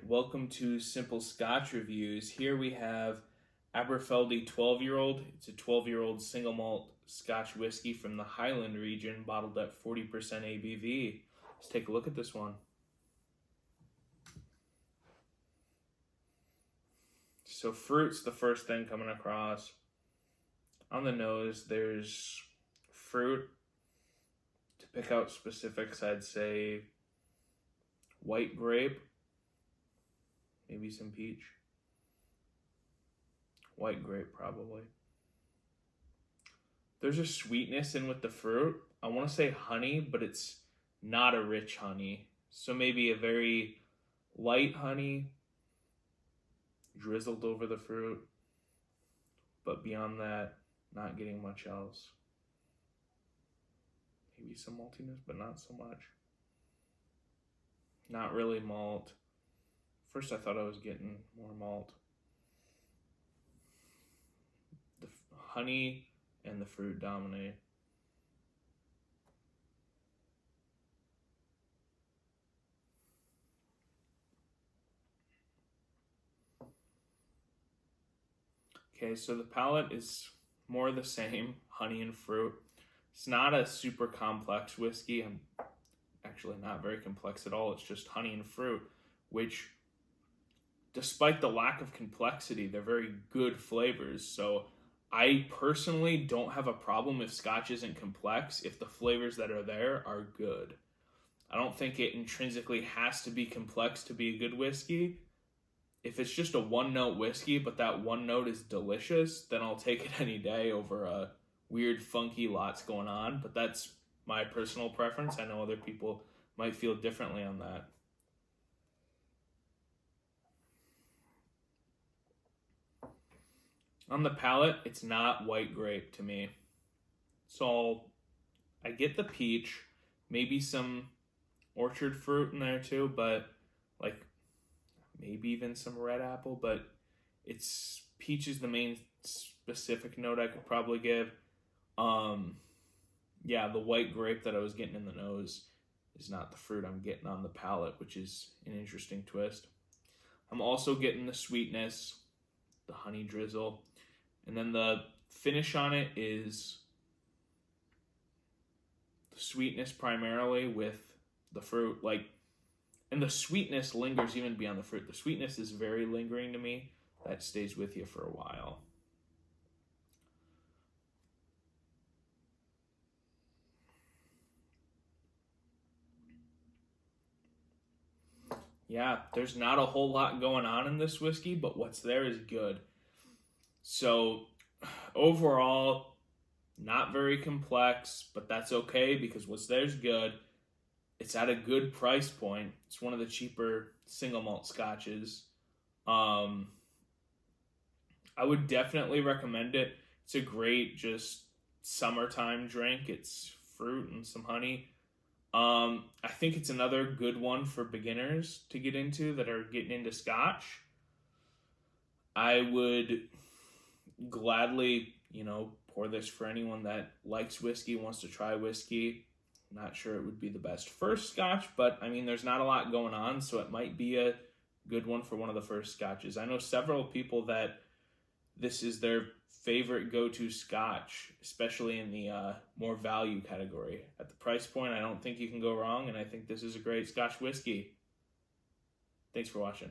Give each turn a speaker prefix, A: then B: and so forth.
A: welcome to Simple Scotch Reviews. Here we have Aberfeldy 12-year-old. It's a 12-year-old single malt Scotch whiskey from the Highland region, bottled at 40% ABV. Let's take a look at this one. So fruit's the first thing coming across. On the nose, there's fruit. To pick out specifics, I'd say white grape, maybe some peach. White grape, probably. There's a sweetness in with the fruit. I want to say honey, but it's not a rich honey. So maybe a very light honey drizzled over the fruit. But beyond that, not getting much else. Maybe some maltiness, but not so much. Not really malt. First I thought I was getting more malt. The honey and the fruit dominate. Okay, so the palate is more the same, honey and fruit. It's not a super complex whiskey. I'm actually not very complex at all. It's just honey and fruit, which, despite the lack of complexity, they're very good flavors. So I personally don't have a problem if Scotch isn't complex, if the flavors that are there are good. I don't think it intrinsically has to be complex to be a good whiskey. If it's just a one-note whiskey, but that one note is delicious, then I'll take it any day over a weird, funky lots going on. But that's my personal preference. I know other people might feel differently on that. On the palate, it's not white grape to me. So I get the peach, maybe some orchard fruit in there too, but like maybe even some red apple, but it's peach is the main specific note I could probably give. Yeah, the white grape that I was getting in the nose is not the fruit I'm getting on the palate, which is an interesting twist. I'm also getting the sweetness, the honey drizzle, and then the finish on it is the sweetness primarily with the fruit, and the sweetness lingers even beyond the fruit. The sweetness is very lingering to me. That stays with you for a while. Yeah, there's not a whole lot going on in this whiskey, but what's there is good. So overall, not very complex, but that's okay because what's there is good. It's at a good price point. It's one of the cheaper single malt scotches. I would definitely recommend it. It's a great just summertime drink. It's fruit and some honey. I think it's another good one for beginners to get into that are getting into Scotch. I would gladly, pour this for anyone that likes whiskey, wants to try whiskey. Not sure it would be the best first Scotch, but there's not a lot going on, so it might be a good one for one of the first Scotches. I know several people that this is their favorite go-to Scotch, especially in the more value category. At the price point, I don't think you can go wrong, and I think this is a great Scotch whiskey. Thanks for watching.